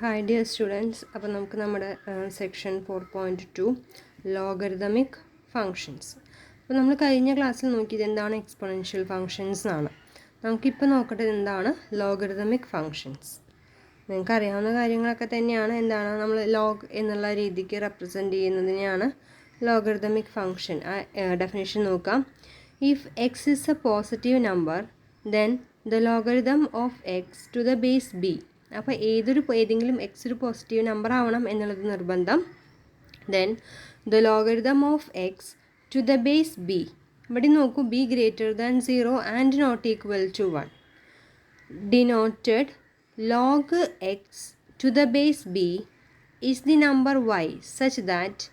Hi dear students, അപ്പോൾ നമുക്ക് നമ്മുടെ സെക്ഷൻ 4.2 ലോഗരിതമിക് ഫങ്ഷൻസ്. അപ്പോൾ നമ്മൾ കഴിഞ്ഞ ക്ലാസ്സിൽ നോക്കിയത് എന്താണ് എക്സ്പോണൻഷ്യൽ ഫങ്ഷൻസ് ആണ്. നമുക്കിപ്പോൾ നോക്കേണ്ടത് എന്താണ് ലോഗരിതമിക് ഫങ്ഷൻസ്. നിങ്ങൾക്ക് അറിയാവുന്ന കാര്യങ്ങളൊക്കെ തന്നെയാണ്. എന്താണ് നമ്മൾ ലോഗ് എന്നുള്ള രീതിക്ക് റെപ്രസെൻറ്റ് ചെയ്യുന്നതിനെയാണ് ലോഗരിതമിക് ഫങ്ഷൻ. ഡെഫിനേഷൻ നോക്കാം. If x is a positive number then the logarithm of x to the base b. അപ്പോൾ ഏതെങ്കിലും എക്സ് ഒരു പോസിറ്റീവ് നമ്പർ ആവണം എന്നുള്ളത് നിർബന്ധം. Then the logarithm of x to the base b. ഇവിടെ നോക്കൂ, b greater than 0 and not equal to 1 denoted log x to the base b is the number y such that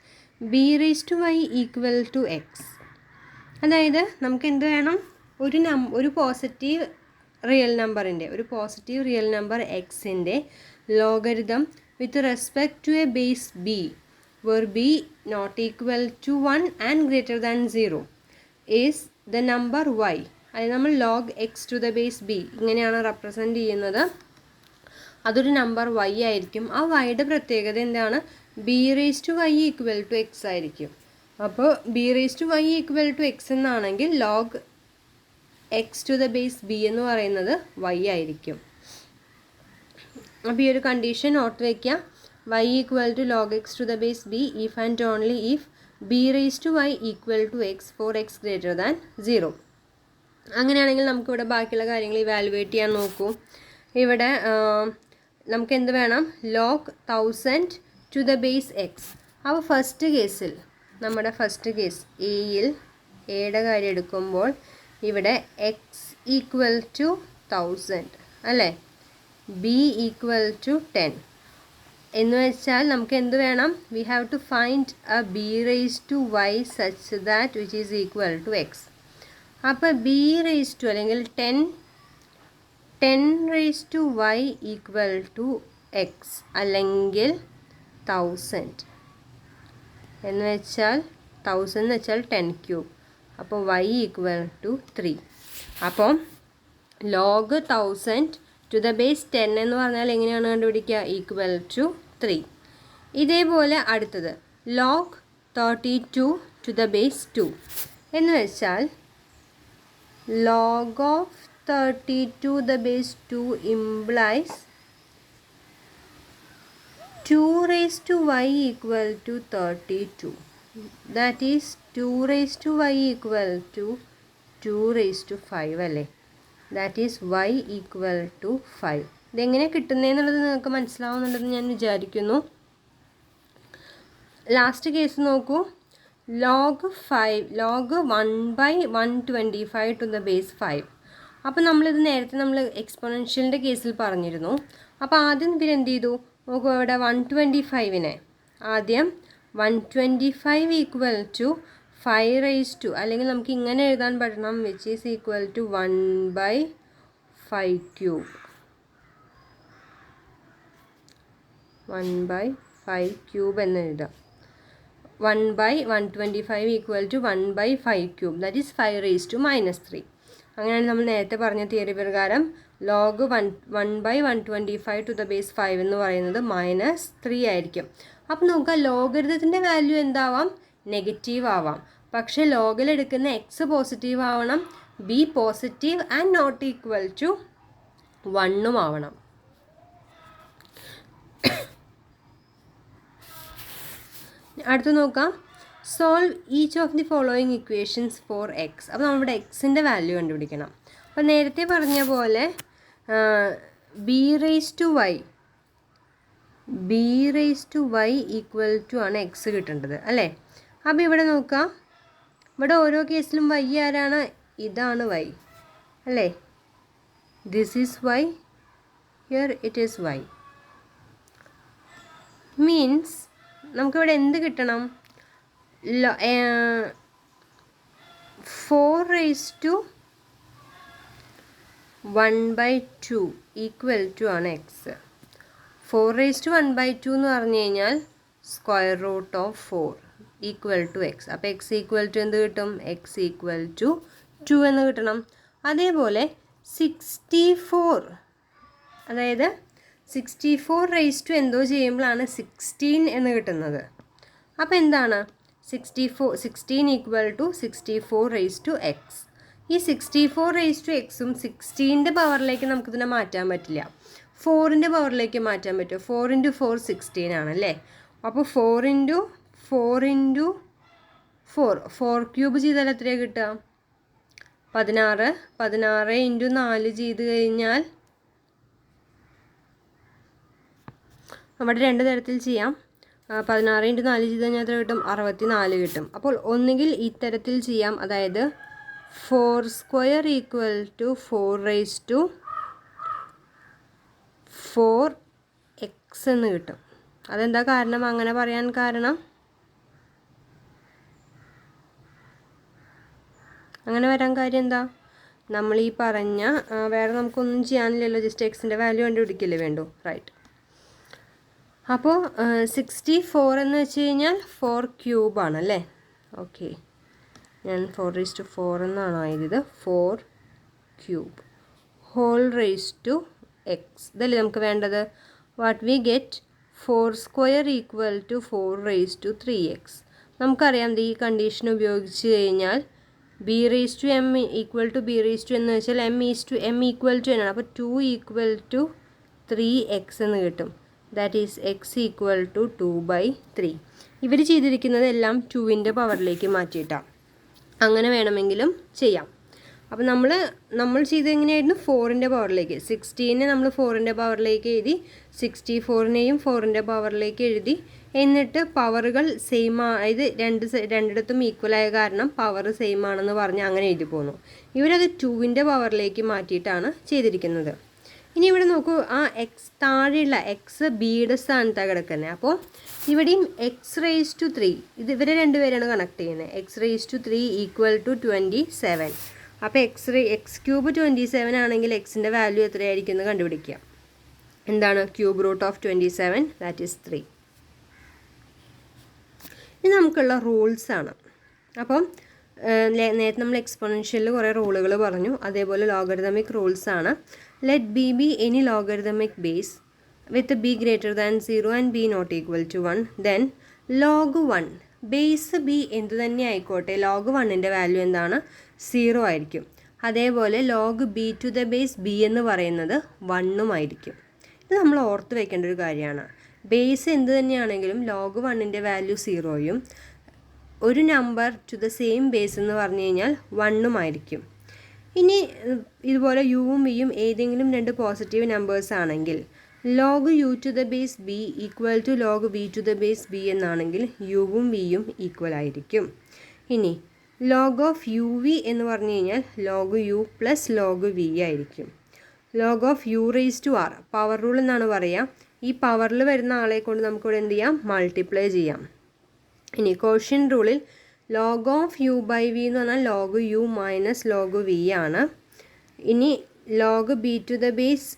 b raise to y equal to x. അതായത് നമുക്ക് എന്ത് വേണം, ഒരു positive real number എക്സിൻ്റെ logarithm with respect to a base b where b not equal to 1 and greater than 0 is the number y. അതായത് നമ്മൾ log x to the base b ഇങ്ങനെയാണ് represent ചെയ്യുന്നത്. അതൊരു നമ്പർ വൈ ആയിരിക്കും. ആ വൈയുടെ പ്രത്യേകത എന്താണ്? B raise to y equal to x ആയിരിക്കും. അപ്പോൾ b raise to y equal to x എന്നാണെങ്കിൽ log x to the base b എന്ന് പറയുന്നത് വൈ ആയിരിക്കും. അപ്പോൾ ഈ ഒരു കണ്ടീഷൻ ഓർത്ത് വയ്ക്കുക. Y equal to log x to the base b if and only if b raise to y equal to x for x greater than 0. അങ്ങനെയാണെങ്കിൽ നമുക്കിവിടെ ബാക്കിയുള്ള കാര്യങ്ങൾ ഇവാലുവേറ്റ് ചെയ്യാൻ നോക്കൂ. ഇവിടെ നമുക്ക് എന്ത് വേണം? Log 1000 to the base x. അപ്പോൾ നമ്മുടെ ഫസ്റ്റ് കേസ് എയുടെ കാര്യം എടുക്കുമ്പോൾ ഇവിടെ എക്സ് ഈക്വൽ ടു 1000 അല്ലേ, ബി ഈക്വൽ ടു 10 എന്ന് വെച്ചാൽ നമുക്ക് എന്ത് വേണം? We have to find a b raise to y such that which is equal to x. അപ്പോൾ ബി റേസ് ടു അല്ലെങ്കിൽ 10 raise to y equal to x അല്ലെങ്കിൽ 1000 എന്ന് വെച്ചാൽ 1000 എന്ന് വെച്ചാൽ 10 ക്യൂബ്. അപ്പോൾ y ഈക്വൽ ടു 3. അപ്പം ലോഗ് 1000 ടു ദ ബേസ് 10 എന്ന് പറഞ്ഞാൽ എങ്ങനെയാണ് കണ്ടുപിടിക്കുക? Equal to 3. ഇതേപോലെ അടുത്തത് ലോഗ് 32 ടു ദ ബേസ് 2 എന്ന് വെച്ചാൽ log of 32 the base 2 implies 2 raise to y equal to 32. That is 2 raised to y equal to 2 raised to 5 അല്ലേ. That is y equal to 5. ഇതെങ്ങനെ കിട്ടുന്നതെന്നുള്ളത് നിങ്ങൾക്ക് മനസ്സിലാവുന്നുണ്ടെന്ന് ഞാൻ വിചാരിക്കുന്നു. ലാസ്റ്റ് കേസ് നോക്കൂ. Log 1/125 to the base 5. അപ്പോൾ നമ്മളിത് നേരത്തെ നമ്മൾ എക്സ്പോണൻഷ്യലിൻ്റെ കേസിൽ പറഞ്ഞിരുന്നു. അപ്പോൾ ആദ്യം പിന്നെ എന്ത് ചെയ്തു നോക്കൂ, ഇവിടെ 125നെ ആദ്യം 125 ഈക്വൽ ടു 5 റേസ് ടു, അല്ലെങ്കിൽ നമുക്ക് ഇങ്ങനെ എഴുതാൻ പറ്റണം, which is equal to 1/5 cube. 1/5 cube എന്ന് എഴുതാം. 1/125 equal to 1/5 cube, that is 5 raise to -3. അങ്ങനെയാണ് നമ്മൾ നേരത്തെ പറഞ്ഞ തിയറി പ്രകാരം ലോഗ് 1/125 ടു ദ ബേസ് 5 എന്ന് പറയുന്നത് -3 ആയിരിക്കും. അപ്പോൾ നോക്കുക, ലോഗരിതത്തിൻ്റെ വാല്യൂ എന്താവാം? നെഗറ്റീവ് ആവാം. പക്ഷേ ലോഗിലെടുക്കുന്ന എക്സ് പോസിറ്റീവ് ആവണം, b positive and not equal to 1 ആവണം. അടുത്ത് നോക്കാം. Solve each of the following equations for x. അപ്പോൾ നമ്മളിവിടെ എക്സിൻ്റെ വാല്യൂ കണ്ടുപിടിക്കണം. അപ്പോൾ നേരത്തെ പറഞ്ഞ പോലെ b raise to y equal to ആണ് എക്സ് കിട്ടേണ്ടത് അല്ലേ. അപ്പോൾ ഇവിടെ നോക്കാം, ഇവിടെ ഓരോ കേസിലും വൈ ആരാണ്? ഇതാണ് വൈ അല്ലേ. This is y, here it is y. Means നമുക്കിവിടെ എന്ത് കിട്ടണം? 4 റേസ് ടു 1/2 ഈക്വൽ ടു ആണ് എക്സ്. 4 റേസ് ടു 1/2 എന്ന് പറഞ്ഞു കഴിഞ്ഞാൽ square root of 4 equal to x. അപ്പോൾ എക്സ് ഈക്വൽ ടു എന്ത് കിട്ടും? എക്സ് ഈക്വൽ ടു 2 എന്ന് കിട്ടണം. അതേപോലെ 64, അതായത് 64 റേസ് ടു എന്തോ ചെയ്യുമ്പോഴാണ് 16 എന്ന് കിട്ടുന്നത്. അപ്പോൾ എന്താണ് 16 equal to 64 raise to x. ഈ 64 റേസ് ടു എക്സും 16ൻ്റെ പവറിലേക്ക് നമുക്കിതിനെ മാറ്റാൻ പറ്റില്ല, 4ൻ്റെ പവറിലേക്ക് മാറ്റാൻ പറ്റുമോ? 4 × 4 16 ആണല്ലേ. അപ്പോൾ 4 ക്യൂബ് ചെയ്താൽ എത്രയാണ് കിട്ടുക? 16 × 4 ചെയ്ത് കഴിഞ്ഞാൽ അവിടെ 2 തരത്തിൽ ചെയ്യാം. 16 × 4 ചെയ്ത് കഴിഞ്ഞാൽ എത്ര കിട്ടും? 64 കിട്ടും. അപ്പോൾ ഒന്നുകിൽ ഈ തരത്തിൽ ചെയ്യാം, അതായത് 4² equal to 4 raise to 4x എന്ന് കിട്ടും. അതെന്താ കാരണം അങ്ങനെ പറയാൻ കാരണം? അങ്ങനെ വരാൻ കാര്യം എന്താ? നമ്മൾ ഈ പറഞ്ഞ വേറെ നമുക്കൊന്നും ചെയ്യാനില്ലല്ലോ, ജസ്റ്റ് എക്സിൻ്റെ വാല്യൂ കണ്ടുപിടിക്കില്ലേ വേണ്ടു, റൈറ്റ്. അപ്പോൾ 64 എന്ന് വെച്ച് കഴിഞ്ഞാൽ 4 ക്യൂബാണ് അല്ലേ. ഓക്കെ, ഞാൻ 4 റേസ് ടു 4 എന്നാണ് എഴുതിയത്. 4 cube whole raise to x, ഇതല്ലേ നമുക്ക് വേണ്ടത്. What we get 4² equal to 4 raise to 3x. നമുക്കറിയാം ഈ കണ്ടീഷൻ ഉപയോഗിച്ച് കഴിഞ്ഞാൽ b raise to m equal to b raise to എന്ന് വെച്ചാൽ എം ഈക്വൽ ടു എന്നാണ്. അപ്പോൾ 2 ഈക്വൽ ടു 3x എന്ന് കിട്ടും. That is x equal to 2/3. ഇവർ ചെയ്തിരിക്കുന്നത് എല്ലാം 2ൻ്റെ പവറിലേക്ക് മാറ്റിയിട്ടാണ്. അങ്ങനെ വേണമെങ്കിലും ചെയ്യാം. അപ്പോൾ നമ്മൾ ചെയ്തത് എങ്ങനെയായിരുന്നു? 4ൻ്റെ പവറിലേക്ക്. 16നെ നമ്മൾ 4ൻ്റെ പവറിലേക്ക് എഴുതി, 64നെയും 4ൻ്റെ പവറിലേക്ക് എഴുതി. എന്നിട്ട് പവറുകൾ സെയിം, അതായത് രണ്ടിടത്തും ഈക്വലായ കാരണം പവർ സെയിം ആണെന്ന് പറഞ്ഞ് അങ്ങനെ എഴുതി പോന്നു. ഇവരത് 2ൻ്റെ പവറിലേക്ക് മാറ്റിയിട്ടാണ് ചെയ്തിരിക്കുന്നത്. ഇനി ഇവിടെ നോക്കൂ, ആ എക്സ് താഴെയുള്ള എക്സ് ബിയുടെ സ്ഥാനത്താണ് കിടക്കുന്നത്. അപ്പോൾ ഇവിടെയും എക്സ് റേസ് ടു 3, ഇത് ഇവരെ രണ്ടുപേരാണ് കണക്ട് ചെയ്യുന്നത്. X raise to 3 equal to 27. അപ്പോൾ എക്സ് ക്യൂബ് 27 ആണെങ്കിൽ എക്സിൻ്റെ വാല്യൂ എത്രയായിരിക്കും എന്ന് കണ്ടുപിടിക്കുക. എന്താണ് cube root of 27? That is 3. ഇത് നമുക്കുള്ള റൂൾസാണ്. അപ്പം നേരത്തെ നമ്മൾ എക്സ്പോണൻഷ്യലിൽ കുറേ റൂളുകൾ പറഞ്ഞു, അതേപോലെ ലോഗരിതമിക് റൂൾസാണ്. Let b be any logarithmic base with b greater than 0 and b not equal to 1, then log 1 base b എന്ത് തന്നെ ആയിക്കോട്ടെ, ലോഗ് 1ൻ്റെ വാല്യൂ എന്താണ്? 0 ആയിരിക്കും. അതേപോലെ log b to the base b എന്ന് പറയുന്നത് 1 ആയിരിക്കും. ഇത് നമ്മൾ ഓർത്ത് വയ്ക്കേണ്ട ഒരു കാര്യമാണ്. ബേസ് എന്ത് തന്നെയാണെങ്കിലും ലോഗ് 1ൻ്റെ വാല്യൂ 0യും ഒരു number two the same base എന്ന് പറഞ്ഞു കഴിഞ്ഞാൽ 1 ആയിരിക്കും. ഇനി ഇതുപോലെ യുവും വിയും ഏതെങ്കിലും 2 പോസിറ്റീവ് നമ്പേഴ്സ് ആണെങ്കിൽ log u to the base b equal to log v to the base b എന്നാണെങ്കിൽ യുവും വിയും ഈക്വൽ ആയിരിക്കും. ഇനി ലോഗ് ഓഫ് യു വി എന്ന് പറഞ്ഞു കഴിഞ്ഞാൽ log u plus log v ആയിരിക്കും. Log of u raise to r power rule എന്നാണ് പറയുക. ഈ പവറിൽ വരുന്ന ആളെ കൊണ്ട് നമുക്കിവിടെ എന്ത് ചെയ്യാം? മൾട്ടിപ്ലൈ ചെയ്യാം. ഇനി കോഷ്യൻ റൂളിൽ log of u by v എന്ന് പറഞ്ഞാൽ log u minus log v ആണ്. ഇനി log b to the base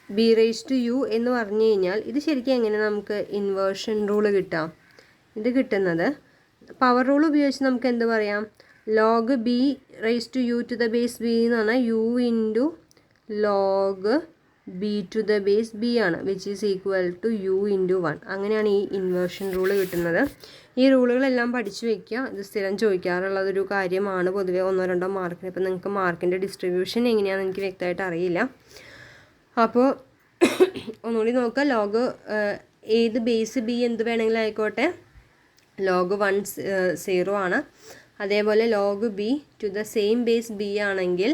b raise to u എന്ന് പറഞ്ഞു കഴിഞ്ഞാൽ ഇത് ശരിക്കും എങ്ങനെ നമുക്ക് ഇൻവേർഷൻ റൂൾ കിട്ടാം? ഇത് കിട്ടുന്നത് പവർ റൂൾ ഉപയോഗിച്ച് നമുക്ക് എന്ത് പറയാം? Log b raise to u to the base b എന്ന് പറഞ്ഞാൽ u into log b to the base b ആണ്, which is equal to u into 1. അങ്ങനെയാണ് ഈ ഇൻവേർഷൻ റൂൾ കിട്ടുന്നത്. ഈ റൂളുകളെല്ലാം പഠിച്ചു വയ്ക്കുക. ഇത് സ്ഥിരം ചോദിക്കാറുള്ളതൊരു കാര്യമാണ് പൊതുവേ 1-2 മാർക്കിന്. ഇപ്പം നിങ്ങൾക്ക് മാർക്കിൻ്റെ ഡിസ്ട്രിബ്യൂഷൻ എങ്ങനെയാണെന്ന് എനിക്ക് വ്യക്തമായിട്ട് അറിയില്ല. അപ്പോൾ ഒന്നുകൂടി നോക്കുക. ലോഗ് ഏത് ബേസ് ബി എന്ത് വേണമെങ്കിലും ആയിക്കോട്ടെ, ലോഗ് 1 0 ആണ്. അതേപോലെ log b to the same base b ആണെങ്കിൽ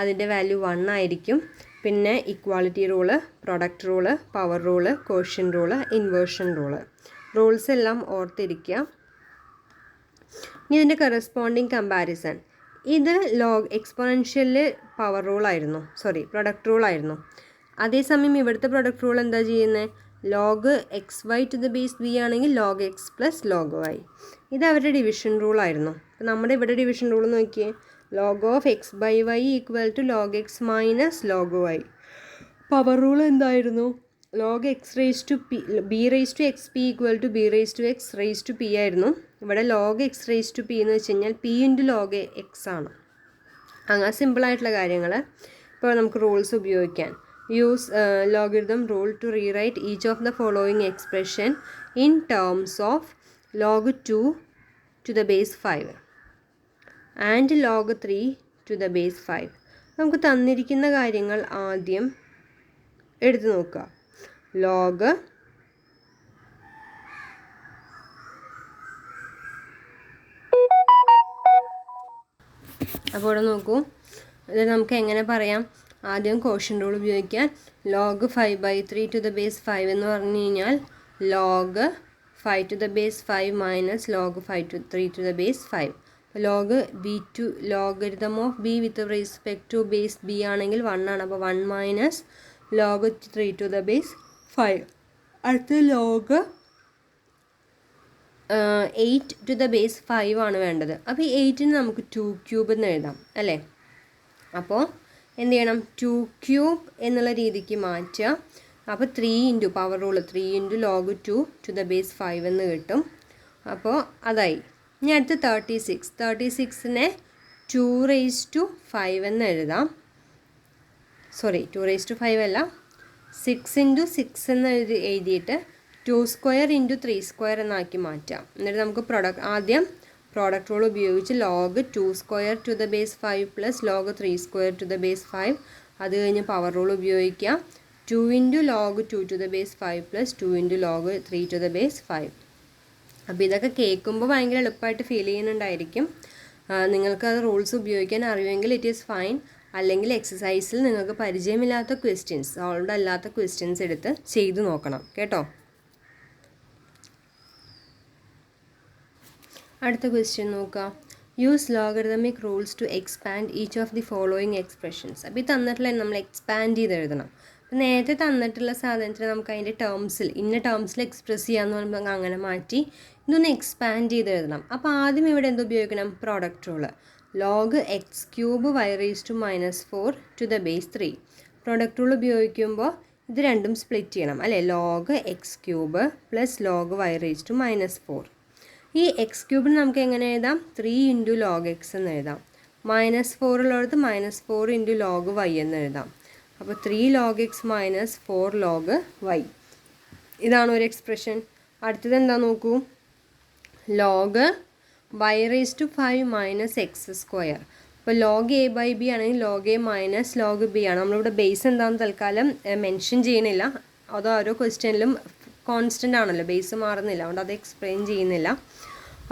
അതിൻ്റെ വാല്യൂ 1 ആയിരിക്കും. പിന്നെ equality rule, product rule, power rule, quotient rule, inversion rule, rules എല്ലാം ഓർത്തിരിക്കുക. ഇനി ഇതിൻ്റെ കറസ്പോണ്ടിങ് കമ്പാരിസൺ. ഇത് എക്സ്പോണൻഷ്യലിൽ പവർ റൂളായിരുന്നു, പ്രൊഡക്റ്റ് റൂളായിരുന്നു. അതേസമയം ഇവിടുത്തെ പ്രൊഡക്റ്റ് റൂൾ എന്താ ചെയ്യുന്നത്? Log x y to the base b ആണെങ്കിൽ log x plus log y. ഇത് അവരുടെ ഡിവിഷൻ റൂളായിരുന്നു. അപ്പോൾ നമ്മുടെ ഇവിടെ ഡിവിഷൻ റൂൾ നോക്കിയേ, log of x by y equal to log x minus log y. Power rule എന്തായിരുന്നു? Log x raise to p b raise to x p equal to b raise to x raise to p ആയിരുന്നു. ഇവിടെ log x raise to p എന്ന് വെച്ച് കഴിഞ്ഞാൽ P into log X ആണ്. അങ്ങനെ സിമ്പിളായിട്ടുള്ള കാര്യങ്ങൾ ഇപ്പോൾ നമുക്ക് റൂൾസ് ഉപയോഗിക്കാൻ. use logarithm rule to rewrite each of the following expression in terms of log 2 to the base 5 and log 3 to the base 5. നമുക്ക് തന്നിരിക്കുന്ന കാര്യങ്ങൾ ആദ്യം എടുത്തു നോക്കുക. ലോഗ് അപ്പോൾ ഇവിടെ നോക്കൂ, ഇത് നമുക്ക് എങ്ങനെ പറയാം? ആദ്യം കോഷ്യൻ റൂൾ ഉപയോഗിക്കാൻ ലോഗ് 5/3 ടു ദ ബേസ് 5 എന്ന് പറഞ്ഞു കഴിഞ്ഞാൽ log 5 to the base 5 minus log 5 to 3 to the base 5. Log b to logarithm of b with respect to base b ആണെങ്കിൽ 1 ആണ്. അപ്പോൾ 1 minus log 3 to the base 5. അടുത്ത log 8 to the base 5 ആണ് വേണ്ടത്. അപ്പോൾ ഈ 8ന് നമുക്ക് 2 ക്യൂബ് എന്ന് എഴുതാം അല്ലേ? അപ്പോൾ എന്ത് ചെയ്യണം? 2 ക്യൂബ് എന്നുള്ള രീതിക്ക് മാറ്റുക. അപ്പോൾ 3 into power rule 3 into log 2 to the base 5 എന്ന് കിട്ടും. അപ്പോൾ അതായി. ഇനി അടുത്ത് 36നെ 2 റേസ് ടു 5 എന്ന് എഴുതാം. സോറി 2 റേസ് ടു 5 അല്ല, 6 ഇൻറ്റു 6 എന്ന് എഴുതിയിട്ട് 2 സ്ക്വയർ ഇൻറ്റു 3 സ്ക്വയർ എന്നാക്കി മാറ്റാം. എന്നിട്ട് നമുക്ക് ആദ്യം പ്രോഡക്റ്റ് റൂൾ ഉപയോഗിച്ച് log 2 square to the base 5 plus log 3 square to the base 5. അത് കഴിഞ്ഞ് പവർ റൂൾ ഉപയോഗിക്കുക. 2 into log 2 to the base 5 plus 2 into log 3 to the base 5. അപ്പോൾ ഇതൊക്കെ കേൾക്കുമ്പോൾ ഭയങ്കര എളുപ്പമായിട്ട് ഫീൽ ചെയ്യുന്നുണ്ടായിരിക്കും. നിങ്ങൾക്ക് അത് റൂൾസ് ഉപയോഗിക്കാൻ അറിയുമെങ്കിൽ ഇറ്റ് ഈസ് ഫൈൻ. അല്ലെങ്കിൽ എക്സസൈസിൽ നിങ്ങൾക്ക് പരിചയമില്ലാത്ത ക്വസ്റ്റ്യൻസ്, സോൾവ്ഡ് അല്ലാത്ത ക്വസ്റ്റ്യൻസ് എടുത്ത് ചെയ്ത് നോക്കണം കേട്ടോ. അടുത്ത ക്വസ്റ്റ്യൻ നോക്കുക. Use logarithmic rules to expand each of the following expressions. അപ്പോൾ ഈ തന്നിട്ടുള്ള നമ്മൾ എക്സ്പാൻഡ് ചെയ്ത് എഴുതണം. അപ്പോൾ നേരത്തെ തന്നിട്ടുള്ള സാധനത്തിന് നമുക്ക് അതിൻ്റെ ടേംസിൽ ഇന്ന ടേംസിൽ എക്സ്പ്രസ് ചെയ്യാമെന്ന് പറയുമ്പോൾ നമുക്ക് അങ്ങനെ മാറ്റി ഇതൊന്ന് എക്സ്പാൻഡ് ചെയ്ത് എഴുതണം. അപ്പോൾ ആദ്യം ഇവിടെ എന്ത് ഉപയോഗിക്കണം? Product rule. Log x cube y raise to -4 to the base 3. Product rule ഉപയോഗിക്കുമ്പോൾ ഇത് രണ്ടും സ്പ്ലിറ്റ് ചെയ്യണം അല്ലേ? Log x cube plus log y raise to -4. ഈ എക്സ് ക്യൂബിന് നമുക്ക് എങ്ങനെ എഴുതാം? 3 ഇൻറ്റു ലോഗ് എക്സ് എന്ന് എഴുതാം. -4 ഉള്ളിടത്ത് -4 ഇൻറ്റു ലോഗ് വൈ എന്ന് എഴുതാം. അപ്പോൾ 3 log x minus 4 log y. ഇതാണ് ഒരു എക്സ്പ്രഷൻ. അടുത്തത് എന്താ നോക്കൂ. Log y raise to 5 minus x square. അപ്പോൾ ലോഗ് എ ബൈ ബി ആണെങ്കിൽ log a minus log b ആണ്. നമ്മളിവിടെ ബേസ് എന്താണെന്ന് തൽക്കാലം മെൻഷൻ ചെയ്യണില്ല. അത് ഓരോ ക്വസ്റ്റ്യനിലും കോൺസ്റ്റൻ്റ് ആണല്ലോ, ബേസ് മാറുന്നില്ല, അതുകൊണ്ട് അത് എക്സ്പ്ലെയിൻ ചെയ്യുന്നില്ല.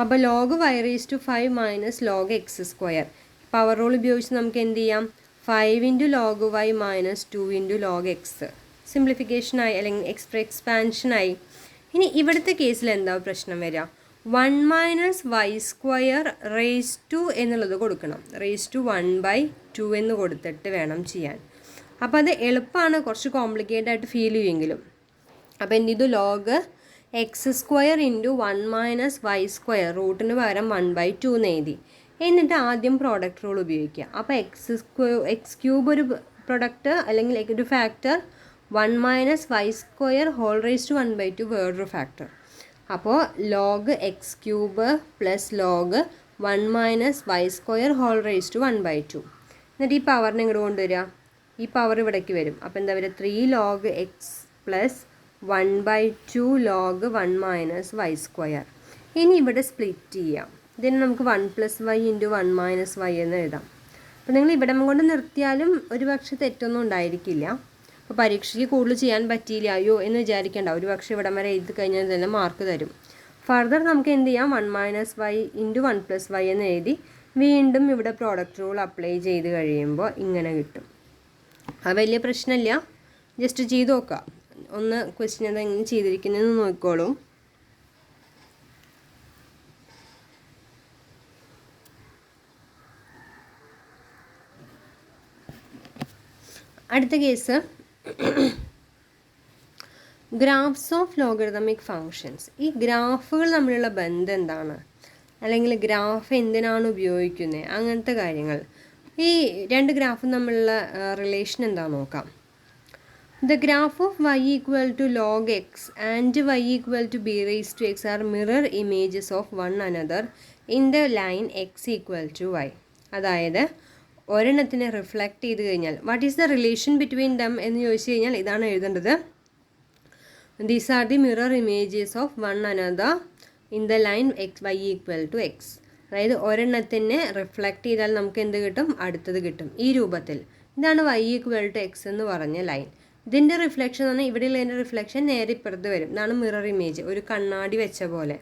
അപ്പോൾ log y raise to 5 minus log x square. Power rule ഉപയോഗിച്ച് നമുക്ക് എന്ത് ചെയ്യാം? 5 into log y minus 2 into log x. സിംപ്ലിഫിക്കേഷനായി അല്ലെങ്കിൽ എക്സ്പാൻഷനായി. ഇനി ഇവിടുത്തെ കേസിൽ എന്താ പ്രശ്നം വരിക? 1 minus y square raise to എന്നുള്ളത് കൊടുക്കണം. റേസ് ടു 1/2 എന്ന് കൊടുത്തിട്ട് വേണം ചെയ്യാൻ. അപ്പോൾ അത് എളുപ്പമാണ്, കുറച്ച് കോംപ്ലിക്കേറ്റഡ് ആയിട്ട് ഫീൽ ചെയ്യുമെങ്കിലും. അപ്പോൾ എന്ത് ചെയ്തു? Log x square into 1 minus y square റൂട്ടിന് പകരം 1/2 എന്ന് എഴുതി. എന്നിട്ട് ആദ്യം പ്രോഡക്റ്റ് റൂൾ ഉപയോഗിക്കുക. അപ്പോൾ എക്സ് ക്യൂബ് ഒരു പ്രൊഡക്റ്റ് അല്ലെങ്കിൽ ഒരു factor, 1 minus y square whole raise to 1/2 വേറൊരു ഫാക്ടർ. അപ്പോൾ log x cube plus log 1 minus y square whole raise to 1/2. എന്നിട്ട് ഈ പവറിനെ ഇങ്ങോട്ട് കൊണ്ടുവരിക. ഈ പവർ ഇവിടേക്ക് വരും. അപ്പോൾ എന്താ വരിക? 3 log x plus 1/2 log 1 minus y square. ഇനി ഇവിടെ സ്പ്ലിറ്റ് ചെയ്യാം. ഇതിന് നമുക്ക് 1 + y ഇൻറ്റു 1 മൈനസ് വൈ എന്ന് എഴുതാം. അപ്പോൾ നിങ്ങൾ ഇവിടം കൊണ്ട് നിർത്തിയാലും ഒരു പക്ഷേ തെറ്റൊന്നും ഉണ്ടായിരിക്കില്ല. അപ്പോൾ പരീക്ഷയ്ക്ക് കൂടുതൽ ചെയ്യാൻ പറ്റിയില്ല അയ്യോ എന്ന് വിചാരിക്കേണ്ട. ഒരു പക്ഷേ ഇവിടം വരെ എഴുതി കഴിഞ്ഞാൽ തന്നെ മാർക്ക് തരും. ഫർദർ നമുക്ക് എന്ത് ചെയ്യാം? 1 മൈനസ് വൈ ഇൻറ്റു 1 + y എന്ന് എഴുതി വീണ്ടും ഇവിടെ പ്രോഡക്റ്റ് റൂൾ അപ്ലൈ ചെയ്ത് കഴിയുമ്പോൾ ഇങ്ങനെ കിട്ടും. അത് വലിയ പ്രശ്നമില്ല, ജസ്റ്റ് ചെയ്ത് നോക്കുക. ഒന്ന് ക്വസ്റ്റ്യൻ അതെങ്ങനെ ചെയ്തിരിക്കുന്നതെന്ന് നോക്കിക്കോളൂ. അടുത്ത case graphs of logarithmic functions. ഈ ഗ്രാഫുകൾ തമ്മിലുള്ള ബന്ധം എന്താണ്, അല്ലെങ്കിൽ ഗ്രാഫ് എന്തിനാണ് ഉപയോഗിക്കുന്നത്, അങ്ങനത്തെ കാര്യങ്ങൾ. ഈ രണ്ട് ഗ്രാഫും തമ്മിലുള്ള റിലേഷൻ എന്താണെന്ന് നോക്കാം. The graph of y equal to log x and y equal to b raised to x are mirror images of one another in the line x equal to y. അതായത് ഒരെണ്ണത്തിനെ റിഫ്ലക്റ്റ് ചെയ്ത് കഴിഞ്ഞാൽ what is the relation between them എന്ന് ചോദിച്ചു കഴിഞ്ഞാൽ ഇതാണ് എഴുതേണ്ടത്. These are the mirror images of one another in the line x y equal to x. അതായത് ഒരെണ്ണത്തിനെ റിഫ്ലക്റ്റ് ചെയ്താൽ നമുക്ക് എന്ത് കിട്ടും? അടുത്തത് കിട്ടും. ഈ രൂപത്തിൽ ഇതാണ് വൈ ഈക്വൽ ടു എക്സ് എന്ന് പറഞ്ഞ ലൈൻ. ഇതിൻ്റെ റിഫ്ലക്ഷൻ എന്ന് പറഞ്ഞാൽ ഇവിടെയുള്ളതിൻ്റെ റിഫ്ലക്ഷൻ നേരെ ഇപ്പുറത്ത് വരും. ഇതാണ് മിറർ ഇമേജ്, ഒരു കണ്ണാടി വെച്ച പോലെ.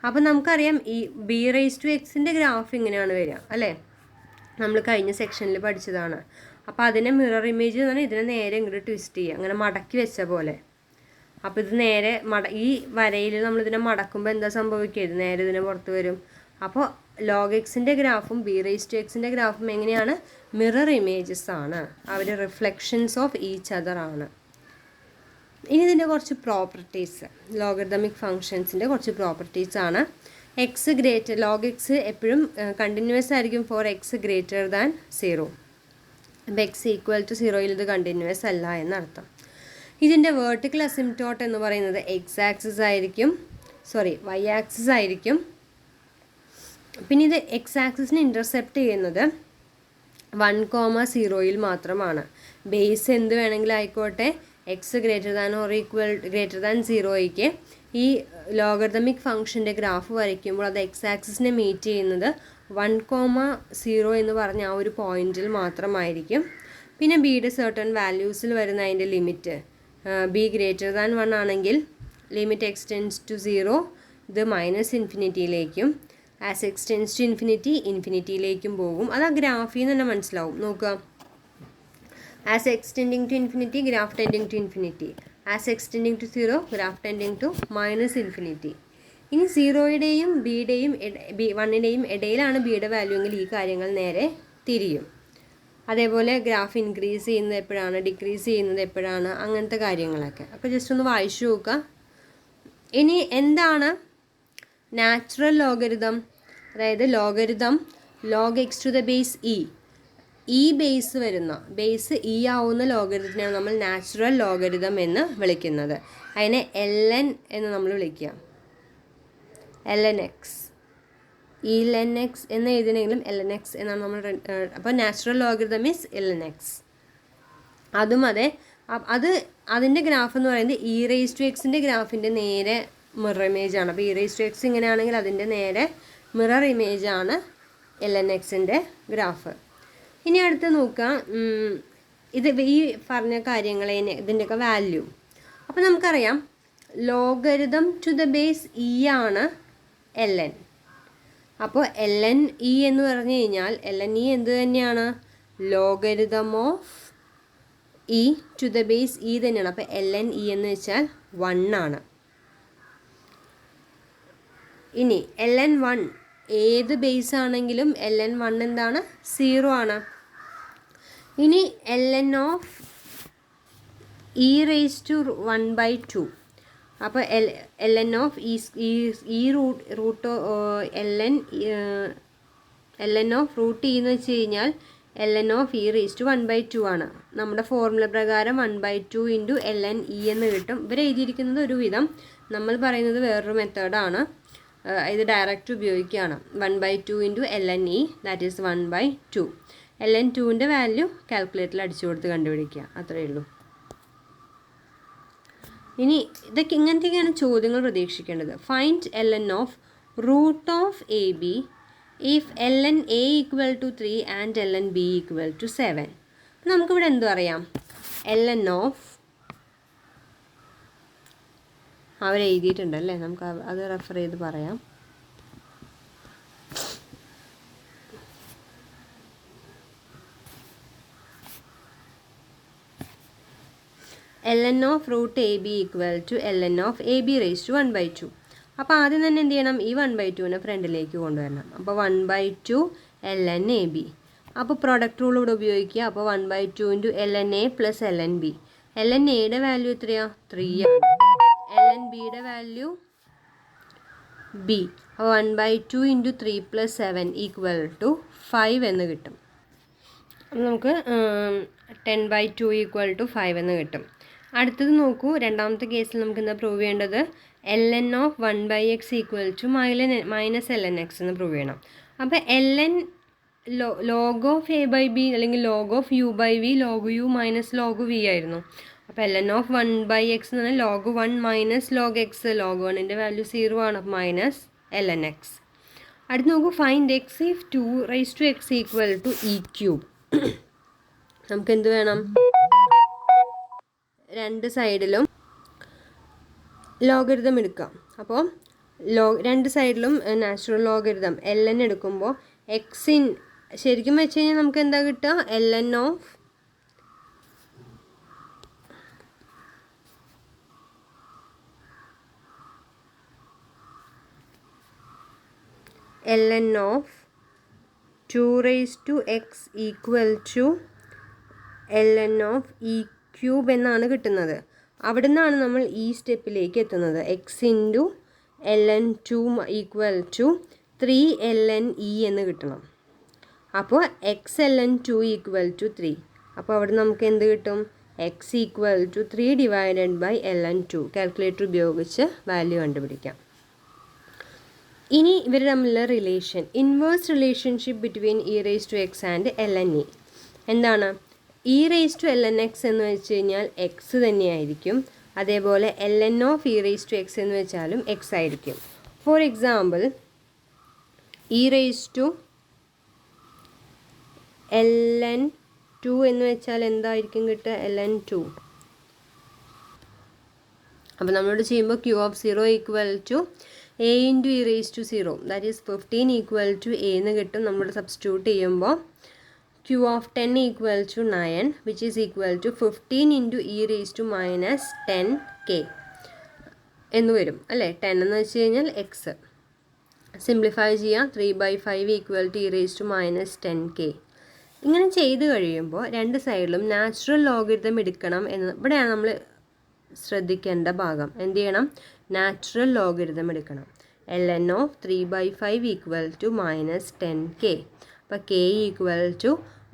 അപ്പോൾ നമുക്കറിയാം ഈ ബി റേസ് ടു എക്സിൻ്റെ ഗ്രാഫ് ഇങ്ങനെയാണ് വരിക അല്ലേ? നമ്മൾ കഴിഞ്ഞ സെക്ഷനിൽ പഠിച്ചതാണ്. അപ്പോൾ അതിനെ മിറർ ഇമേജ് എന്ന് പറഞ്ഞാൽ ഇതിനെ നേരെ ഇങ്ങോട്ട് ട്വിസ്റ്റ് ചെയ്യുക, അങ്ങനെ മടക്കി വെച്ച പോലെ. അപ്പോൾ ഇത് നേരെ ഈ വരയിൽ നമ്മളിതിനെ മടക്കുമ്പോൾ എന്താ സംഭവിക്കുക? ഇത് നേരെ ഇതിനെ പുറത്ത് വരും. അപ്പോൾ ലോഗ് എക്സിൻ്റെ ഗ്രാഫും ബി റേസ് ടു എക്സിൻ്റെ ഗ്രാഫും എങ്ങനെയാണ്? മിറർ ഇമേജസ് ആണ്. അവർ റിഫ്ലക്ഷൻസ് ഓഫ് ഈച്ച് അതർ ആണ്. ഇനി ഇതിൻ്റെ കുറച്ച് പ്രോപ്പർട്ടീസ്, ലോഗരിതമിക് ഫങ്ഷൻസിൻ്റെ കുറച്ച് പ്രോപ്പർട്ടീസ് ആണ്. എക്സ് ഗ്രേറ്റർ ലോഗ് എക്സ് എപ്പോഴും കണ്ടിന്യൂസ് ആയിരിക്കും ഫോർ എക്സ് ഗ്രേറ്റർ ദാൻ 0. അപ്പോൾ എക്സ് ഈക്വൽ ടു 0യിൽ ഇത് കണ്ടിന്യൂസ് അല്ല എന്നർത്ഥം. ഇതിൻ്റെ വേർട്ടിക്കൽ അസിംപ്റ്റോട്ട് എന്ന് പറയുന്നത് എക്സ് ആക്സിസ് ആയിരിക്കും, വൈ ആക്സിസ് ആയിരിക്കും. പിന്നെ ഇത് എക്സ് ആക്സിസിനെ ഇൻ്റർസെപ്റ്റ് ചെയ്യുന്നത് 1,0യിൽ മാത്രമാണ്. ബേസ് എന്ത് വേണമെങ്കിലും ആയിക്കോട്ടെ, x greater than or greater than 0യ്ക്ക് ഈ ലോഗരിതമിക് ഫംഗ്ഷൻ്റെ ഗ്രാഫ് വരയ്ക്കുമ്പോൾ അത് എക്സ് ആക്സിസിനെ മീറ്റ് ചെയ്യുന്നത് 1,0 എന്ന് പറഞ്ഞ ആ ഒരു പോയിന്റിൽ മാത്രമായിരിക്കും. പിന്നെ ബിയുടെ സർട്ടൺ വാല്യൂസിൽ വരുന്ന അതിൻ്റെ ലിമിറ്റ് ബി ഗ്രേറ്റർ ദാൻ 1 ആണെങ്കിൽ ലിമിറ്റ് എക്സ് ടെൻസ് ടു 0 ഇത് -ഇൻഫിനിറ്റിയിലേക്കും, ആസ് എക്സ് ടെൻസ് ടു ഇൻഫിനിറ്റിയിലേക്കും പോകും. അത് ആ ഗ്രാഫിൽ നിന്ന് തന്നെ മനസ്സിലാവും. നോക്കുക, as x tending to infinity graph tending to infinity, as x tending to 0 graph tending to -infinity. ഇനി 0യുടെയും ബിയുടെയും 1ൻ്റെയും ഇടയിലാണ് ബിയുടെ വാല്യൂ എങ്കിൽ ഈ കാര്യങ്ങൾ നേരെ തിരിയും. അതേപോലെ ഗ്രാഫ് ഇൻക്രീസ് ചെയ്യുന്നത് എപ്പോഴാണ്, ഡിക്രീസ് ചെയ്യുന്നത് എപ്പോഴാണ്, അങ്ങനത്തെ കാര്യങ്ങളൊക്കെ. അപ്പോൾ ജസ്റ്റ് ഒന്ന് വായിച്ചു നോക്കുക. ഇനി എന്താണ് നാച്ചുറൽ ലോഗരിതം? അതായത് logarithm log x to the base ഈ ബേസ് വരുന്ന ബേസ് ആവുന്ന ലോഗരിതത്തിനാണ് നമ്മൾ നാച്ചുറൽ ലോഗരിതം എന്ന് വിളിക്കുന്നത്. അതിനെ ln എന്ന് നമ്മൾ വിളിക്കുക. ln(x) ln(x) എന്ന് എഴുതണമെങ്കിലും ln(x) എന്നാണ് നമ്മൾ. അപ്പോൾ നാച്ചുറൽ ലോഗരിതം ഈസ് ln(x). അതും അതെ, അതിൻ്റെ ഗ്രാഫ് എന്ന് പറയുന്നത് ഇ റേസ് ടു എക്സിൻ്റെ ഗ്രാഫിൻ്റെ നേരെ മിറർ ഇമേജ് ആണ്. അപ്പോൾ ഇ റേസ് ടു എക്സ് ഇങ്ങനെയാണെങ്കിൽ അതിൻ്റെ നേരെ മിറർ ഇമേജ് ആണ് ln(x)ൻ്റെ ഗ്രാഫ്. ഇനി അടുത്ത് നോക്കുക, ഇത് ഈ പറഞ്ഞ കാര്യങ്ങളെ ഇതിൻ്റെയൊക്കെ വാല്യൂ. അപ്പോൾ നമുക്കറിയാം ലോഗരിതം ടു ദ ബേസ് ആണ് ln. അപ്പോൾ ln എന്ന് പറഞ്ഞു കഴിഞ്ഞാൽ ln എന്ത് തന്നെയാണ്? Logarithm of to the base തന്നെയാണ്. അപ്പോൾ ln എന്ന് വെച്ചാൽ 1 ആണ്. ഇനി ln1 ഏത് ബേസ് ആണെങ്കിലും ln1 എന്താണ്? 0 ആണ്. ഇനി ln of e raise to 1/2. അപ്പോൾ ln of ln of root എന്ന് വെച്ച് കഴിഞ്ഞാൽ ln of e raise to 1/2 ആണ്. നമ്മുടെ ഫോർമുല പ്രകാരം 1/2 ഇൻറ്റു ln എന്ന് കിട്ടും. ഇവർ എഴുതിയിരിക്കുന്നത് ഒരു വിധം, നമ്മൾ പറയുന്നത് വേറൊരു മെത്തേഡാണ്. ഇത് ഡയറക്റ്റ് ഉപയോഗിക്കുകയാണ്. 1/2 ഇൻറ്റു ln ദാറ്റ് ഈസ് 1/2. ln2ൻ്റെ വാല്യൂ കാൽക്കുലേറ്ററിൽ അടിച്ചു കൊടുത്ത് കണ്ടുപിടിക്കുക, അത്രയേ ഉള്ളൂ. ഇനി ഇതൊക്കെ ഇങ്ങനത്തെയൊക്കെയാണ് ചോദ്യങ്ങൾ പ്രതീക്ഷിക്കേണ്ടത്. Find ln of root of AB if ln A equal to 3 and ln B equal to 7. നമുക്കിവിടെ എന്തു അറിയാം? ln ഓഫ് അവരെഴുതിയിട്ടുണ്ടല്ലേ, നമുക്ക് അത് റെഫർ ചെയ്ത് പറയാം. ln of root AB equal to ln of AB raise to 1/2. അപ്പോൾ ആദ്യം തന്നെ എന്ത് ചെയ്യണം? ഈ 1/2നെ ഫ്രണ്ടിലേക്ക് കൊണ്ടുവരണം. അപ്പോൾ 1/2 ln AB. അപ്പോൾ പ്രൊഡക്റ്റ് റൂൾ ഇവിടെ ഉപയോഗിക്കുക. അപ്പോൾ 1/2 into ln A plus ln B. ln Aയുടെ വാല്യൂ എത്രയാണ്? 3 ആണ്. ln Bയുടെ വാല്യൂ B. അപ്പോൾ 1/2 ഇൻറ്റു 3 പ്ലസ് 7 ഈക്വൽ ടു 5 എന്ന് കിട്ടും. അപ്പോൾ നമുക്ക് 10/2 ഈക്വൽ ടു 5 എന്ന് കിട്ടും. അടുത്തത് നോക്കൂ, രണ്ടാമത്തെ കേസിൽ നമുക്ക് എന്താ പ്രൂവ് ചെയ്യേണ്ടത്? ln of 1/x equal to -ln x എന്ന് പ്രൂവ് ചെയ്യണം. അപ്പോൾ ln log of a by b അല്ലെങ്കിൽ log of u by v log u minus log v ആയിരുന്നു. അപ്പോൾ ln ഓഫ് 1/x എന്ന് പറഞ്ഞാൽ log 1 minus log x. Log 1ൻ്റെ value 0 ആണ്, മൈനസ് ln എക്സ്. അടുത്ത് നോക്കൂ, find x if 2 x equal to e cube. നമുക്ക് എന്ത് വേണം? രണ്ട് സൈഡിലും ലോഗരിതം എടുക്കാം. അപ്പോൾ രണ്ട് സൈഡിലും നാച്ചുറൽ ലോഗരിതം ln എടുക്കുമ്പോൾ എക്സിൻ ശരിക്കും വെച്ച് കഴിഞ്ഞാൽ നമുക്ക് എന്താ കിട്ടുക? ln of ln of 2x equal to ln of e cube എന്നാണ് കിട്ടുന്നത്. അവിടെ നിന്നാണ് നമ്മൾ ഈ സ്റ്റെപ്പിലേക്ക് എത്തുന്നത്. X into ln 2 equal to 3 ln e എന്ന് കിട്ടണം. അപ്പോൾ എക്സ് ln 2 ഈക്വൽ ടു 3. അപ്പോൾ അവിടെ നമുക്ക് എന്ത് കിട്ടും? X equal to 3 divided by ln 2. Calculator ഉപയോഗിച്ച് വാല്യൂ കണ്ടുപിടിക്കാം. ഇനി ഇവർ തമ്മിലുള്ള relation, inverse relationship between e⁻x and ln e എന്താണ്? e⁻x എന്ന് വെച്ച് കഴിഞ്ഞാൽ എക്സ് തന്നെയായിരിക്കും. അതേപോലെ ln ഓഫ് e⁻x എന്ന് വെച്ചാലും എക്സ് ആയിരിക്കും. ഫോർ എക്സാമ്പിൾ, ln 2 എന്ന് വെച്ചാൽ എന്തായിരിക്കും കിട്ടുക? ln 2. അപ്പോൾ നമ്മളോട് ചെയ്യുമ്പോൾ q of 0 equal to a into e⁻0, that is 15 equal to a എന്ന് കിട്ടും. നമ്മൾ സബ്സ്റ്റിറ്റ്യൂട്ട് ചെയ്യുമ്പോൾ q of 10 equal to 9 which is equal to 15 into e⁻−10k എന്ന് വരും അല്ലേ? 10 എന്ന് വെച്ച് കഴിഞ്ഞാൽ എക്സ്. സിംപ്ലിഫൈ ചെയ്യാം. 3/5 ഈക്വൽ ടു e⁻−10k. ഇങ്ങനെ ചെയ്ത് കഴിയുമ്പോൾ രണ്ട് സൈഡിലും നാച്ചുറൽ ലോഗരിതം എടുക്കണം എന്ന് ഇവിടെയാണ് നമ്മൾ ശ്രദ്ധിക്കേണ്ട ഭാഗം. എന്ത് ചെയ്യണം? നാച്ചുറൽ ലോഗരിതം എടുക്കണം. ln of 3/5 equal to -10k. അപ്പോൾ k ഈക്വൽ ടു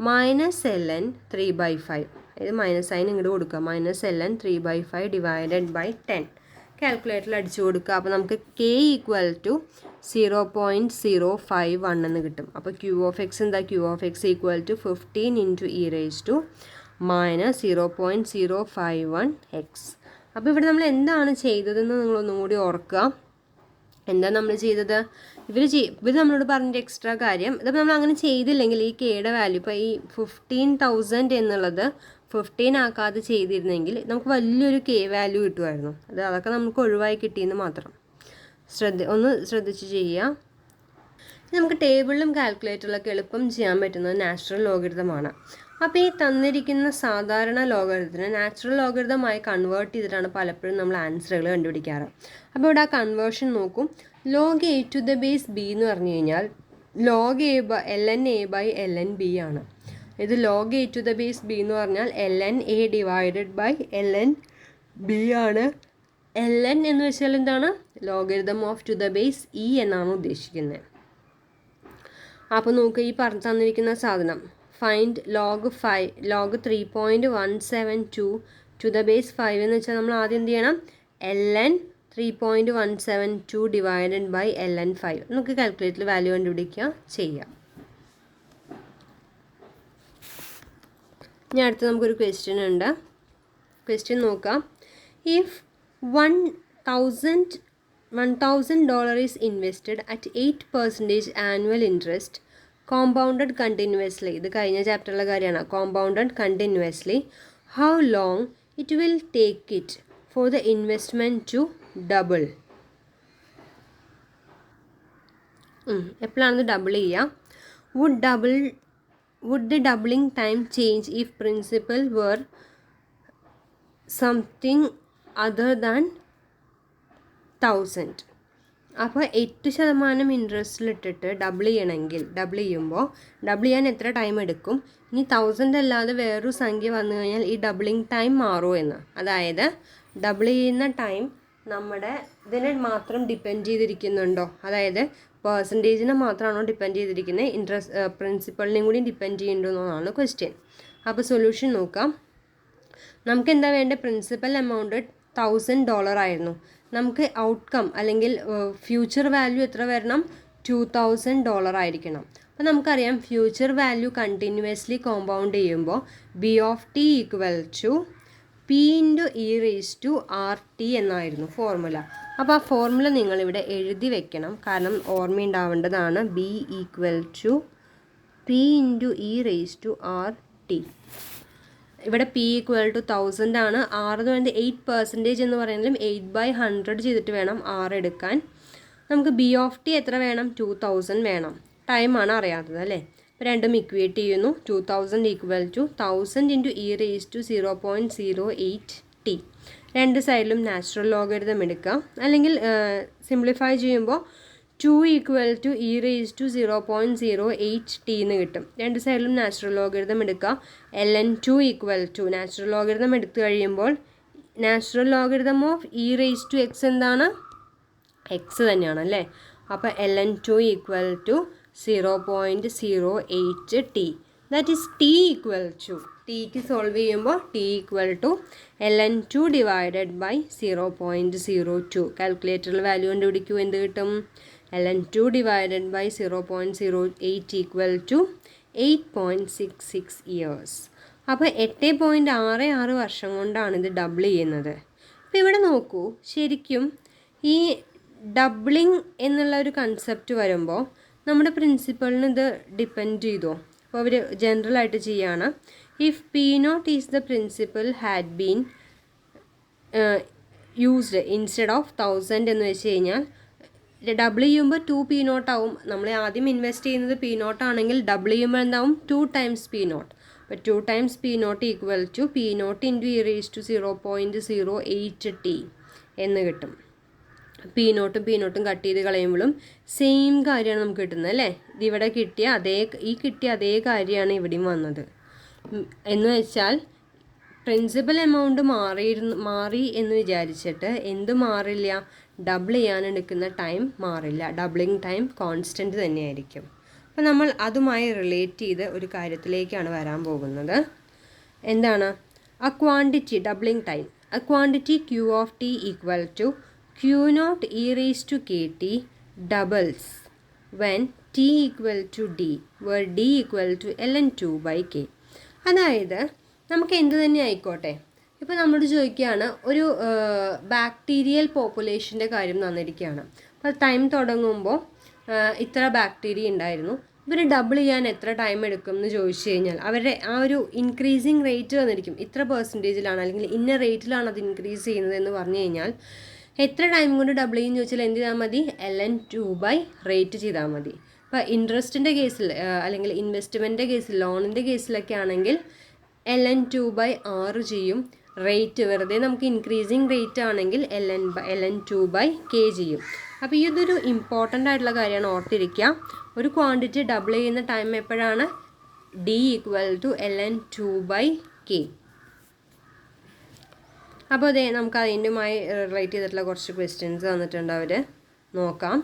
-ln 3/5. ഇത് മൈനസ് സൈൻ ഇങ്ങോട്ട് കൊടുക്കുക. -ln 3/5 divided by 10. കാൽക്കുലേറ്ററിൽ അടിച്ചു കൊടുക്കുക. അപ്പോൾ നമുക്ക് k ഈക്വൽ ടു 0.051 എന്ന് കിട്ടും. അപ്പോൾ q ഓഫ് എക്സ് എന്താ? q of x equal to 15 into e⁻−0.051x. അപ്പോൾ ഇവിടെ നമ്മൾ എന്താണ് ചെയ്തതെന്ന് നിങ്ങളൊന്നും കൂടി ഓർക്കുക. എന്താ നമ്മൾ ചെയ്തത്? ഇവർ നമ്മളോട് പറഞ്ഞിട്ട് എക്സ്ട്രാ കാര്യം, ഇതിപ്പോൾ നമ്മൾ അങ്ങനെ ചെയ്തില്ലെങ്കിൽ ഈ കെയുടെ വാല്യൂ, ഇപ്പോൾ ഈ 15,000 എന്നുള്ളത് 15 ആക്കാതെ ചെയ്തിരുന്നെങ്കിൽ നമുക്ക് വലിയൊരു കെ വാല്യൂ കിട്ടുമായിരുന്നു. അതൊക്കെ നമുക്ക് ഒഴിവായി കിട്ടിയെന്ന് മാത്രം. ഒന്ന് ശ്രദ്ധിച്ച് ചെയ്യുക. നമുക്ക് ടേബിളിലും കാൽക്കുലേറ്ററിലൊക്കെ എളുപ്പം ചെയ്യാൻ പറ്റുന്നത് നാച്ചുറൽ ലോഗരിതമാണ്. അപ്പോൾ ഈ തന്നിരിക്കുന്ന സാധാരണ ലോഗരിതത്തിനെ നാച്ചുറൽ ലോഗരിതമായി കൺവേർട്ട് ചെയ്തിട്ടാണ് പലപ്പോഴും നമ്മൾ ആൻസറുകൾ കണ്ടുപിടിക്കാറ്. അപ്പോൾ ഇവിടെ ആ കൺവേർഷൻ നോക്കും. log a to the base b എന്ന് പറഞ്ഞു കഴിഞ്ഞാൽ ln a by ln b ആണ്. ഇത് log a to the base b എന്ന് പറഞ്ഞാൽ ln a divided by ln b ആണ്. ln എന്ന് വെച്ചാൽ എന്താണ്? Logarithm of to the base e എന്നാണ് ഉദ്ദേശിക്കുന്നത്. അപ്പോൾ നോക്കുക, ഈ തന്നിരിക്കുന്ന സാധനം find log 3.172 to the base 5 എന്ന് വെച്ചാൽ നമ്മൾ ആദ്യം എന്ത് ചെയ്യണം? ln 3.172 divided by ln 5. നമുക്ക് കാൽക്കുലേറ്ററിൽ വാല്യൂ കണ്ടുപിടിക്കുക ചെയ്യാം. ഇനി അടുത്ത് നമുക്കൊരു ക്വസ്റ്റ്യൻ ഉണ്ട്. ക്വസ്റ്റ്യൻ നോക്കാം. If $1,000 is invested at 8% annual interest compounded continuously, ഇത് കഴിഞ്ഞ ചാപ്റ്ററിലെ കാര്യമാണ്. compounded continuously, how long it will take it for the investment to double? എപ്പോഴാണ് ഡബിൾ ചെയ്യുക? would the doubling time change if principal were something other than 1,000? അപ്പോൾ 8% ഇൻട്രസ്റ്റിലിട്ടിട്ട് double ചെയ്യാൻ എത്ര time എടുക്കും? ഇനി 1,000 അല്ലാതെ വേറൊരു സംഖ്യ വന്നു കഴിഞ്ഞാൽ ഈ ഡബിളിങ് ടൈം മാറുമോ എന്ന്. അതായത് ഡബിൾ ചെയ്യുന്ന ടൈം നമ്മുടെ ഇതിനെ മാത്രം ഡിപ്പെൻഡ് ചെയ്തിരിക്കുന്നുണ്ടോ? അതായത് പെർസെൻറ്റേജിനെ മാത്രമാണോ ഡിപ്പെൻഡ് ചെയ്തിരിക്കുന്നത്? പ്രിൻസിപ്പളിനെയും കൂടി ഡിപ്പെൻഡ് ചെയ്യുന്നുണ്ടോയെന്നാണ് ക്വസ്റ്റ്യൻ. അപ്പോൾ സൊല്യൂഷൻ നോക്കാം. നമുക്ക് എന്താ വേണ്ടത്? പ്രിൻസിപ്പൽ എമൗണ്ട് $1,000 ആയിരുന്നു. നമുക്ക് ഔട്ട്കം അല്ലെങ്കിൽ ഫ്യൂച്ചർ വാല്യൂ എത്ര വരണം? $2,000 ആയിരിക്കണം. അപ്പോൾ നമുക്കറിയാം ഫ്യൂച്ചർ വാല്യൂ കണ്ടിന്യൂസ്ലി കോമ്പൗണ്ട് ചെയ്യുമ്പോൾ b of t equal to p into e raise to r t എന്നായിരുന്നു ഫോർമുല. അപ്പോൾ ആ ഫോർമുല നിങ്ങളിവിടെ എഴുതി വെക്കണം, കാരണം ഓർമ്മയുണ്ടാവേണ്ടതാണ്. B equal to p into e raise to r t. ഇവിടെ പി ഈക്വൽ ടു 1000 ആണ്. ആർ എന്ന് പറയുന്നത് 8% എന്ന് പറയുന്നതിലും 8/100 ചെയ്തിട്ട് വേണം ആർ എടുക്കാൻ. നമുക്ക് ബി ഓഫ് ടി എത്ര വേണം? 2000 വേണം. ടൈമാണ് അറിയാത്തത് അല്ലേ? അപ്പോൾ രണ്ടും ഇക്വേറ്റ് ചെയ്യുന്നു. 2000 equal to 1000 into e raise to 0.08 t. രണ്ട് സൈഡിലും നാച്ചുറൽ ലോഗരിതം എടുക്കുക, അല്ലെങ്കിൽ സിംപ്ലിഫൈ ചെയ്യുമ്പോൾ 2 equal to e raise to 0.08 t എന്ന് കിട്ടും. രണ്ട് സൈഡിലും നാച്ചുറൽ ലോഗരിതം എടുക്കുക. ln2 equal to natural logarithm എടുത്തു കഴിയുമ്പോൾ natural logarithm of e raise to x എന്താണ്? എക്സ് തന്നെയാണ് അല്ലേ? അപ്പോൾ ln2 equal to 0.08 t. That is t equal to, ടിക്ക് സോൾവ് ചെയ്യുമ്പോൾ t equal to ln2 divided by 0.02. കാൽക്കുലേറ്ററിൽ വാല്യൂ കണ്ടുപിടിക്കൂ, എന്ത് കിട്ടും? ln2 divided by 0.08 equal to 8.66 years. അപ്പോൾ 8.66 വർഷം കൊണ്ടാണ് ഇത് ഡബിൾ ചെയ്യുന്നത്. അപ്പോൾ ഇവിടെ നോക്കൂ, ശരിക്കും ഈ ഡബിളിങ് എന്നുള്ള ഒരു കൺസെപ്റ്റ് വരുമ്പോൾ നമ്മുടെ പ്രിൻസിപ്പളിന് ഇത് ഡിപ്പെൻഡ് ചെയ്തോ? അപ്പോൾ അവർ ജനറലായിട്ട് ചെയ്യുകയാണ്. If p naught is the principal had been used instead of 1000 എന്ന് വെച്ച് കഴിഞ്ഞാൽ ഡബിൾ ചെയ്യുമ്പോൾ 2 പി നോട്ട് ആവും. നമ്മൾ ആദ്യം ഇൻവെസ്റ്റ് ചെയ്യുന്നത് പി നോട്ട് ആണെങ്കിൽ ഡബിൾ ചെയ്യുമ്പോൾ എന്താവും? 2 ടൈംസ് പി നോട്ട്. അപ്പോൾ 2 times p naught equal to p naught into e raise to 0.08 t എന്ന് കിട്ടും. പി നോട്ടും കട്ട് ചെയ്ത് കളയുമ്പോഴും സെയിം കാര്യമാണ് നമുക്ക് കിട്ടുന്നത് അല്ലേ? ഇതിവിടെ കിട്ടിയ അതേ കാര്യമാണ് ഇവിടെയും വന്നത്. എന്ന് വെച്ചാൽ പ്രിൻസിപ്പൽ എമൗണ്ട് മാറി എന്ന് വിചാരിച്ചിട്ട് എന്ത് മാറില്ല? ഡബിൾ ചെയ്യാനെടുക്കുന്ന ടൈം മാറില്ല. ഡബിളിങ് ടൈം കോൺസ്റ്റൻറ്റ് തന്നെയായിരിക്കും. അപ്പോൾ നമ്മൾ അതുമായി റിലേറ്റ് ചെയ്ത് ഒരു കാര്യത്തിലേക്കാണ് വരാൻ പോകുന്നത്. എന്താണ്? a quantity doubling time, a quantity q of t equal to q naught e raised to kt doubles when t equal to d, where d equal to ln2 by k. അതായത് നമുക്ക് എന്ത് തന്നെ ആയിക്കോട്ടെ, ഇപ്പോൾ നമ്മൾ ചോദിക്കുകയാണ് ഒരു ബാക്ടീരിയൽ പോപ്പുലേഷൻ്റെ കാര്യം തന്നിരിക്കുകയാണ്. അപ്പോൾ ടൈം തുടങ്ങുമ്പോൾ ഇത്ര ബാക്ടീരിയ ഉണ്ടായിരുന്നു, ഇവർ ഡബിൾ ചെയ്യാൻ എത്ര ടൈം എടുക്കും എന്ന് ചോദിച്ചു കഴിഞ്ഞാൽ അവരുടെ ആ ഒരു ഇൻക്രീസിങ് റേറ്റ് തന്നിരിക്കും. ഇത്ര പെർസെൻറ്റേജിലാണ് അല്ലെങ്കിൽ ഇന്ന റേറ്റിലാണ് അത് ഇൻക്രീസ് ചെയ്യുന്നത് എന്ന് പറഞ്ഞു കഴിഞ്ഞാൽ എത്ര ടൈം കൊണ്ട് ഡബിൾ ചെയ്യുമെന്ന് ചോദിച്ചാൽ എന്ത് ചെയ്താൽ മതി? ln2 ബൈ റേറ്റ് ചെയ്താൽ മതി. ഇപ്പോൾ ഇൻട്രസ്റ്റിൻ്റെ കേസിൽ അല്ലെങ്കിൽ ഇൻവെസ്റ്റ്മെൻറ്റിൻ്റെ കേസിൽ, ലോണിൻ്റെ കേസിലൊക്കെ ആണെങ്കിൽ ln2 ബൈ 6 ചെയ്യും. റേറ്റ് വെറുതെ നമുക്ക് ഇൻക്രീസിങ് റേറ്റ് ആണെങ്കിൽ ln2 ബൈ k ചെയ്യും. അപ്പോൾ ഇതൊരു ഇമ്പോർട്ടൻ്റ് ആയിട്ടുള്ള കാര്യമാണ്, ഓർത്തിരിക്കുക. ഒരു ക്വാണ്ടിറ്റി ഡബിൾ ചെയ്യുന്ന ടൈം എപ്പോഴാണ്? d equal to ln2 by k. അപ്പോൾ അതെ, നമുക്ക് അതിൻ്റെയുമായി റിലേറ്റ് ചെയ്തിട്ടുള്ള കുറച്ച് ക്വസ്റ്റ്യൻസ് തന്നിട്ടുണ്ട്, അവർ നോക്കാം.